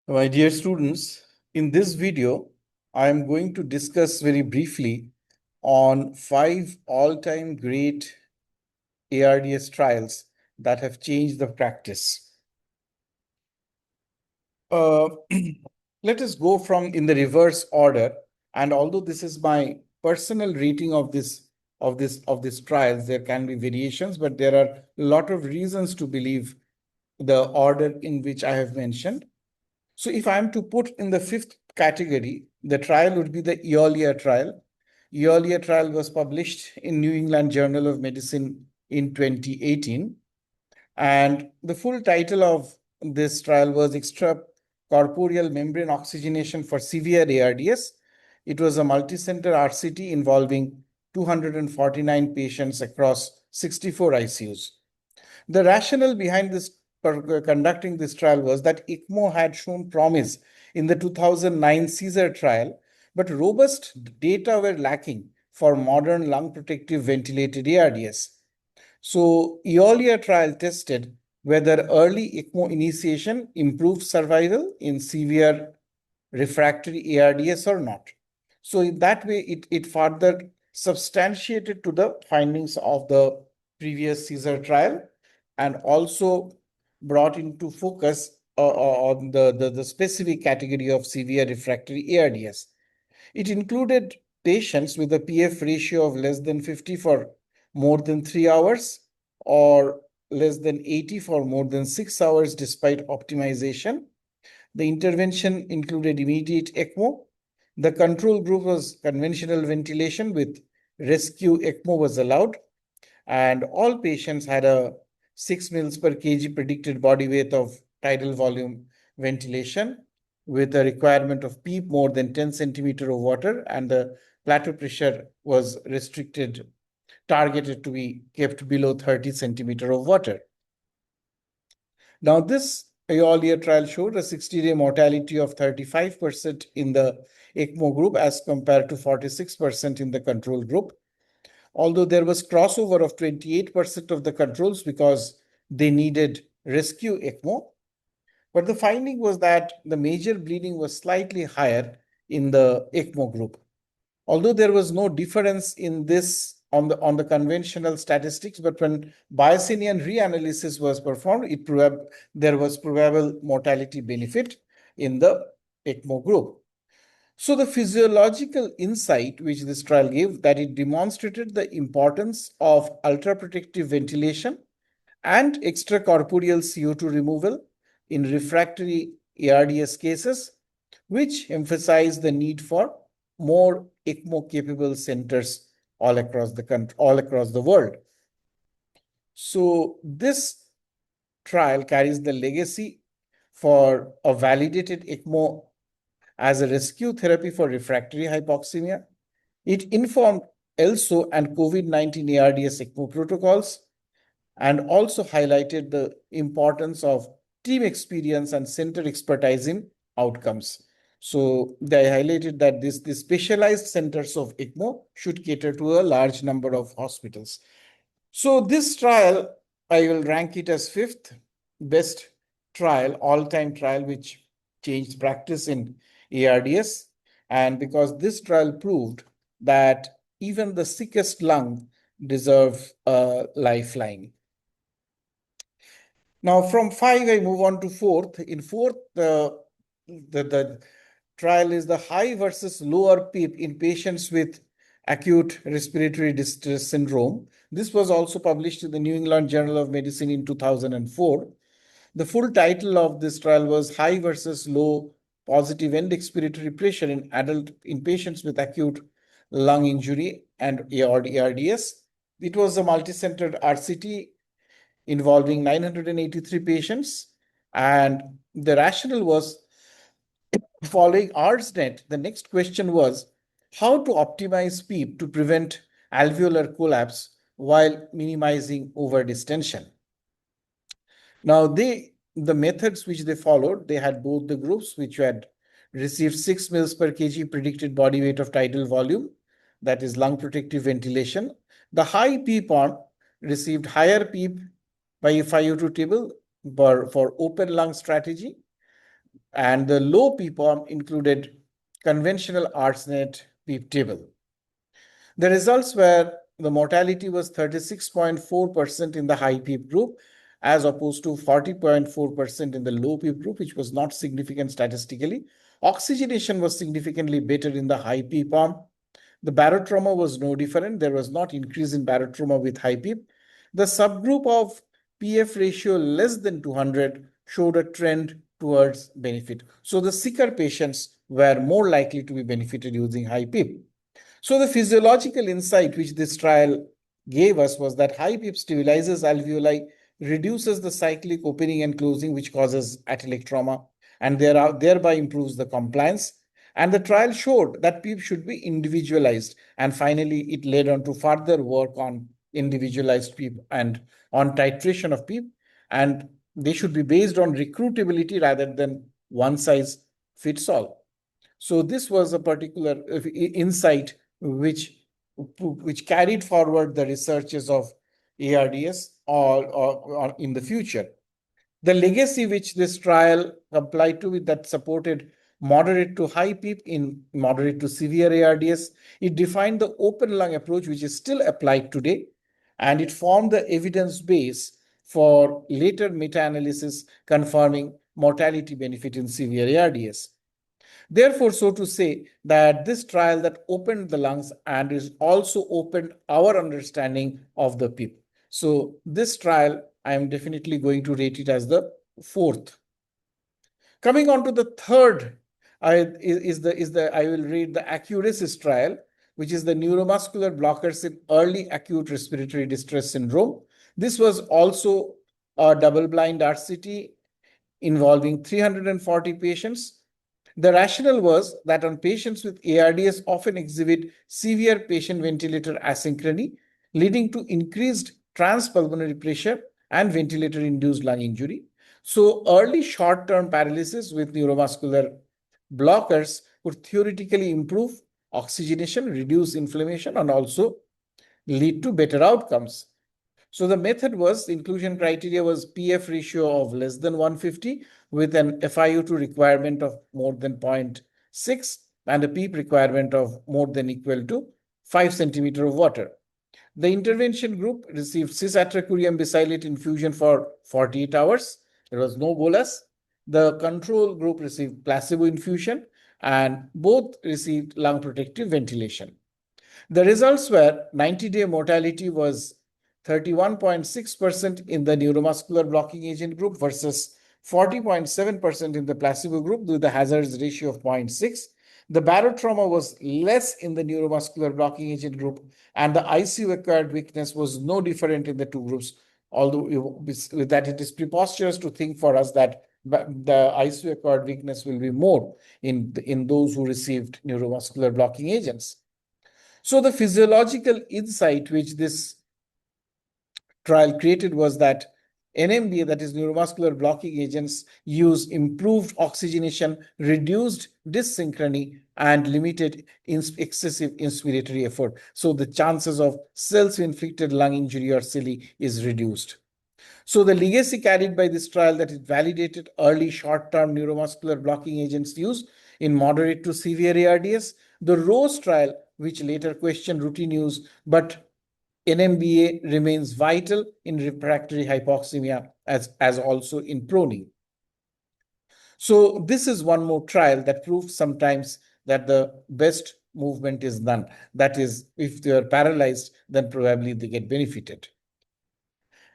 My dear students, in this video, I am going to discuss very briefly on 5 all-time great ARDS trials that have changed the practice. Uh, let us go from in the reverse order. And although this is my personal rating of this trials, there can be variations, but there are a lot of reasons to believe the order in which I have mentioned. So if I am to put in the fifth category, the trial would be the Eolia trial. Eolia trial was published in New England Journal of Medicine in 2018. And the full title of this trial was Extracorporeal Membrane Oxygenation for Severe ARDS. It was a multicenter RCT involving 249 patients across 64 ICUs. The rationale behind this conducting this trial was that ECMO had shown promise in the 2009 Caesar trial, but robust data were lacking for modern lung protective ventilated ARDS. So Eolia trial tested whether early ECMO initiation improved survival in severe refractory ARDS or not. So in that way, it further substantiated to the findings of the previous Caesar trial and also brought into focus on the specific category of severe refractory ARDS. It included patients with a PF ratio of less than 50 for more than 3 hours or less than 80 for more than 6 hours despite optimization. The intervention included immediate ECMO. The control group was conventional ventilation with rescue ECMO was allowed, and all patients had a 6 mils per kg predicted body weight of tidal volume ventilation with a requirement of PEEP more than 10 centimeter of water, and the plateau pressure was targeted to be kept below 30 centimeter of water. Now, this Eolia trial showed a 60-day mortality of 35% in the ECMO group as compared to 46% in the control group. Although there was crossover of 28% of the controls because they needed rescue ECMO. But the finding was that the major bleeding was slightly higher in the ECMO group. Although there was no difference in this on the conventional statistics, but when Bayesian reanalysis was performed, there was probable mortality benefit in the ECMO group. So the physiological insight which this trial gave, that it demonstrated the importance of ultraprotective ventilation and extracorporeal CO2 removal in refractory ARDS cases, which emphasized the need for more ECMO-capable centers all across the world. So this trial carries the legacy for a validated ECMO as a rescue therapy for refractory hypoxemia. It informed ELSO and COVID-19 ARDS ECMO protocols and also highlighted the importance of team experience and center expertise in outcomes. So they highlighted that the specialized centers of ECMO should cater to a large number of hospitals. So this trial, I will rank it as fifth best trial, all-time trial, which changed practice in ARDS. And because this trial proved that even the sickest lung deserve a lifeline. Now, from 5, I move on to fourth. In fourth, the trial is the high versus lower PEEP in patients with acute respiratory distress syndrome. This was also published in the New England Journal of Medicine in 2004. The full title of this trial was High versus Low Positive End Expiratory Pressure in patients with acute lung injury and ARDS. It was a multi-centered RCT involving 983 patients. And the rationale was following ARDSNet, the next question was how to optimize PEEP to prevent alveolar collapse while minimizing overdistension. Now, the methods which they followed, they had both the groups which had received 6 mils per kg predicted body weight of tidal volume, that is lung protective ventilation. The high PEEP arm received higher PEEP by FiO2 table for open lung strategy. and the low PPOM included conventional ARDS PEEP table. The results were the mortality was 36.4% in the high PEEP group, as opposed to 40.4% in the low PEEP group, which was not significant statistically. Oxygenation was significantly better in the high PPOM. The barotrauma was no different. There was not increase in barotrauma with high PEEP. The subgroup of PF ratio less than 200 showed a trend towards benefit. So the sicker patients were more likely to be benefited using high PEEP. So the physiological insight which this trial gave us was that high PEEP stabilizes alveoli, reduces the cyclic opening and closing, which causes atelic trauma, and thereby improves the compliance. And the trial showed that PEEP should be individualized. And finally, it led on to further work on individualized PEEP and on titration of PEEP. And they should be based on recruitability rather than one size fits all. So this was a particular insight which carried forward the researches of ARDS or in the future. The legacy which this trial applied to it that supported moderate to high PEEP in moderate to severe ARDS, it defined the open lung approach, which is still applied today, and it formed the evidence base for later meta-analysis confirming mortality benefit in severe ARDS. Therefore, so to say that this trial that opened the lungs and is also opened our understanding of the PEEP. So this trial, I am definitely going to rate it as the fourth. Coming on to the third, I will read the Accurasis trial, which is the neuromuscular blockers in early acute respiratory distress syndrome. This was also a double-blind RCT involving 340 patients. The rationale was that on patients with ARDS often exhibit severe patient ventilator asynchrony, leading to increased transpulmonary pressure and ventilator-induced lung injury. So early short-term paralysis with neuromuscular blockers would theoretically improve oxygenation, reduce inflammation, and also lead to better outcomes. So the method was, inclusion criteria was PF ratio of less than 150 with an FiO2 requirement of more than 0.6 and a PEEP requirement of more than equal to 5 centimeter of water. The intervention group received cis-atracurium bisylate infusion for 48 hours. There was no bolus. The control group received placebo infusion and both received lung protective ventilation. The results were 90-day mortality was 31.6% in the neuromuscular blocking agent group versus 40.7% in the placebo group with the hazards ratio of 0.6. The barotrauma was less in the neuromuscular blocking agent group, and the ICU-acquired weakness was no different in the two groups, although with that it is preposterous to think for us that the ICU-acquired weakness will be more in those who received neuromuscular blocking agents. So the physiological insight which this trial created was that NMDA, that is neuromuscular blocking agents, use improved oxygenation, reduced dyssynchrony, and limited excessive inspiratory effort. So the chances of self-inflicted lung injury or SILI is reduced. So the legacy carried by this trial that it validated early short-term neuromuscular blocking agents use in moderate to severe ARDS. The ROSE trial, which later questioned routine use, but NMBA remains vital in refractory hypoxemia as also in proning. So this is one more trial that proves sometimes that the best movement is done. That is, if they are paralyzed, then probably they get benefited.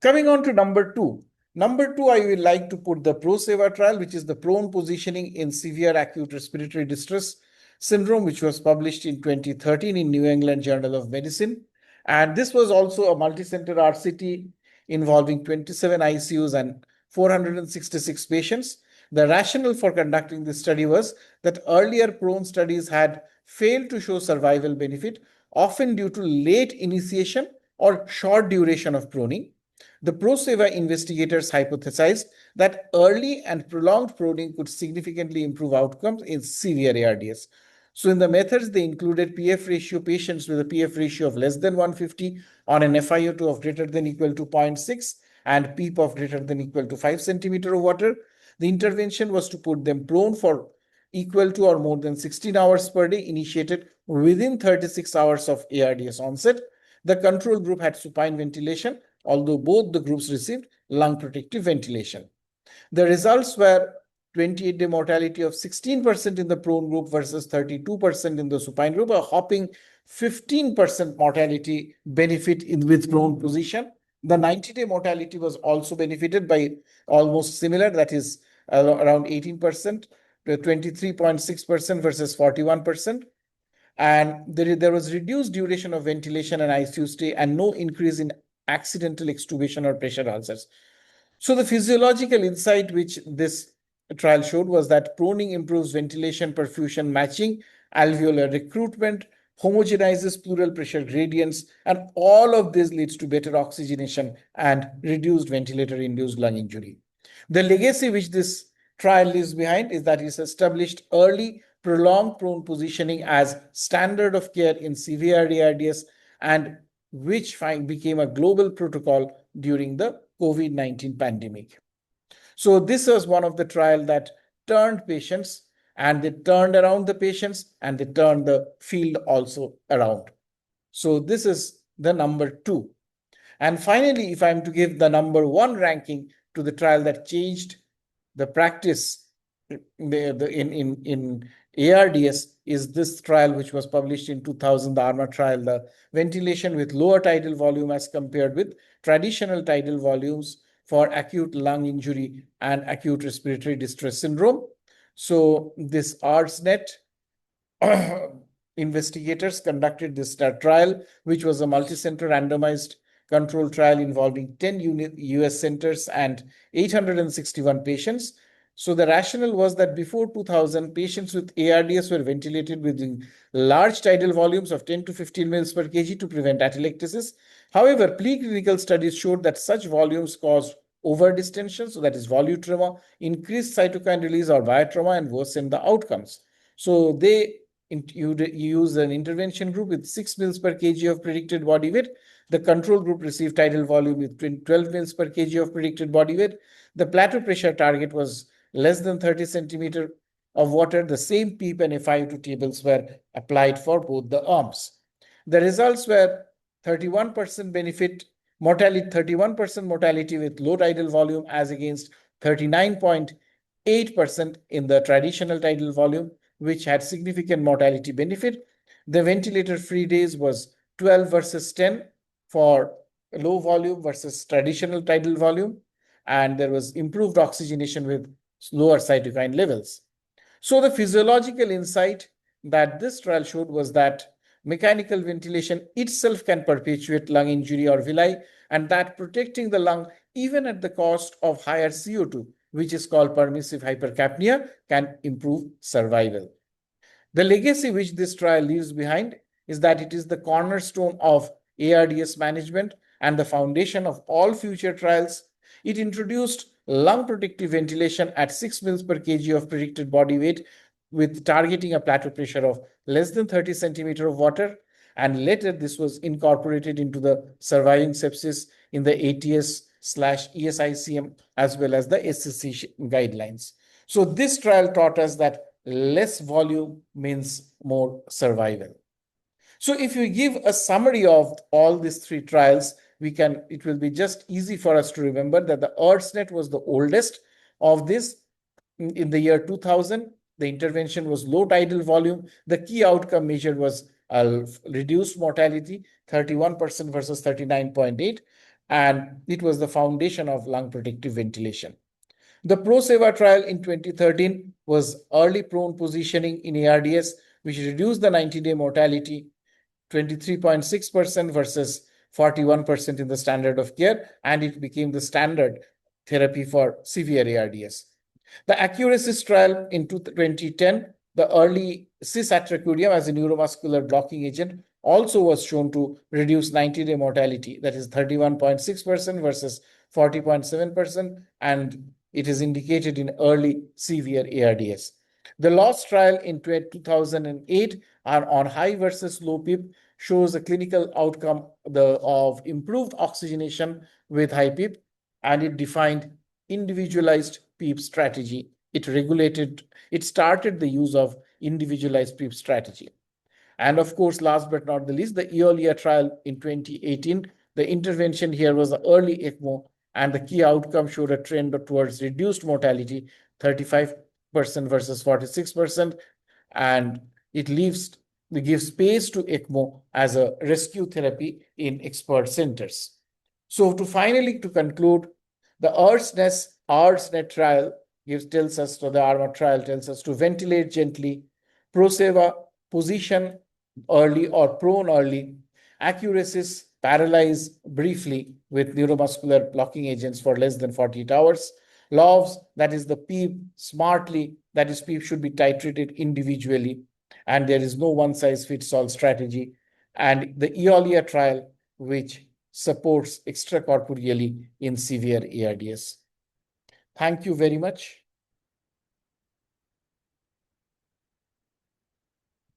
Coming on to number two. Number two, I would like to put the ProSEVA trial, which is the prone positioning in severe acute respiratory distress syndrome, which was published in 2013 in New England Journal of Medicine. And this was also a multicenter RCT involving 27 ICUs and 466 patients. The rationale for conducting this study was that earlier prone studies had failed to show survival benefit, often due to late initiation or short duration of proning. The ProSEVA investigators hypothesized that early and prolonged proning could significantly improve outcomes in severe ARDS. So in the methods, they included PF ratio patients with a PF ratio of less than 150 on an FiO2 of greater than equal to 0.6 and PEEP of greater than equal to 5 centimeter of water. The intervention was to put them prone for equal to or more than 16 hours per day, initiated within 36 hours of ARDS onset. The control group had supine ventilation, although both the groups received lung protective ventilation. The results were 28-day mortality of 16% in the prone group versus 32% in the supine group, a hopping 15% mortality benefit with prone position. The 90-day mortality was also benefited by almost similar, that is around 18%, 23.6% versus 41%. And there was reduced duration of ventilation and ICU stay and no increase in accidental extubation or pressure ulcers. So the physiological insight which this trial showed was that proning improves ventilation perfusion matching, alveolar recruitment, homogenizes pleural pressure gradients, and all of this leads to better oxygenation and reduced ventilator-induced lung injury. The legacy which this trial leaves behind is that it's established early prolonged prone positioning as standard of care in severe ARDS, and which became a global protocol during the COVID-19 pandemic. So this was one of the trials that turned patients, and they turned around the patients, and they turned the field also around. So this is the number 2. And finally, if I'm to give the number 1 ranking to the trial that changed the practice in ARDS, is this trial which was published in 2000, the ARMA trial, the ventilation with lower tidal volume as compared with traditional tidal volumes for acute lung injury and acute respiratory distress syndrome. So this ARDSnet investigators conducted this trial, which was a multicenter randomized control trial involving 10 US centers and 861 patients. So the rationale was that before 2000, patients with ARDS were ventilated with large tidal volumes of 10 to 15 mL per kg to prevent atelectasis. However, preclinical studies showed that such volumes caused overdistension, so that is volutrema, increased cytokine release or biotrauma, and worsened the outcomes. So they use an intervention group with 6 mL per kg of predicted body weight. The control group received tidal volume with 12 mL per kg of predicted body weight. The plateau pressure target was less than 30 centimeter of water. The same PEEP and FiO2 tables were applied for both the arms. The results were 31% benefit mortality, 31% mortality with low tidal volume as against 39.8% in the traditional tidal volume, which had significant mortality benefit. The ventilator-free days was 12 versus 10 for low volume versus traditional tidal volume, and there was improved oxygenation with lower cytokine levels. So the physiological insight that this trial showed was that mechanical ventilation itself can perpetuate lung injury or villi, and that protecting the lung even at the cost of higher CO2, which is called permissive hypercapnia, can improve survival. The legacy which this trial leaves behind is that it is the cornerstone of ARDS management and the foundation of all future trials. It introduced lung protective ventilation at 6 mL per kg of predicted body weight, with targeting a plateau pressure of less than 30 centimeter of water. And later this was incorporated into the surviving sepsis in the ATS/ESICM as well as the SCC guidelines. So this trial taught us that less volume means more survival. So if we give a summary of all these 3 trials, it will be just easy for us to remember that the ARDSnet was the oldest of this. In the year 2000, the intervention was low tidal volume. The key outcome measure was reduced mortality, 31% versus 39.8, and it was the foundation of lung protective ventilation. The ProSeva trial in 2013 was early prone positioning in ARDS, which reduced the 90-day mortality 23.6% versus 41% in the standard of care, and it became the standard therapy for severe ARDS. The Accuracies trial in 2010, the early cis-atracurium as a neuromuscular blocking agent, also was shown to reduce 90-day mortality, that is 31.6% versus 40.7%, and it is indicated in early severe ARDS. The LOST trial in 2008 on high versus low PEEP shows a clinical outcome of improved oxygenation with high PEEP, and it defined individualized PEEP strategy. It started the use of individualized PEEP strategy. And of course, last but not the least, the EOLIA trial in 2018, the intervention here was the early ECMO, and the key outcome showed a trend towards reduced mortality, 35% versus 46%, and it gives space to ECMO as a rescue therapy in expert centers. So to conclude, the ARDS-NET trial tells us, to the ARMA trial tells us to ventilate gently, ProSeva, position early or prone early, accuracies, paralyze briefly with neuromuscular blocking agents for less than 48 hours, LOVs, that is the PEEP, smartly, that is PEEP should be titrated individually, and there is no one-size-fits-all strategy, and the EOLIA trial, which supports extracorporeally in severe ARDS. Thank you very much.